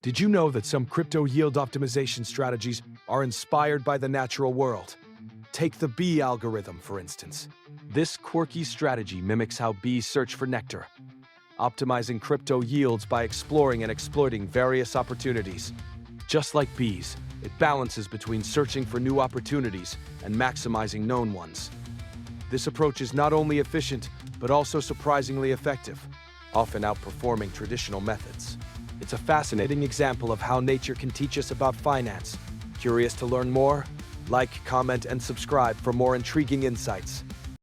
Did you know that some crypto yield optimization strategies are inspired by the natural world? Take the bee algorithm, for instance. This quirky strategy mimics how bees search for nectar, optimizing crypto yields by exploring and exploiting various opportunities. Just like bees, it balances between searching for new opportunities and maximizing known ones. This approach is not only efficient, but also surprisingly effective, often outperforming traditional methods. It's a fascinating example of how nature can teach us about finance. Curious to learn more? Like, comment, and subscribe for more intriguing insights.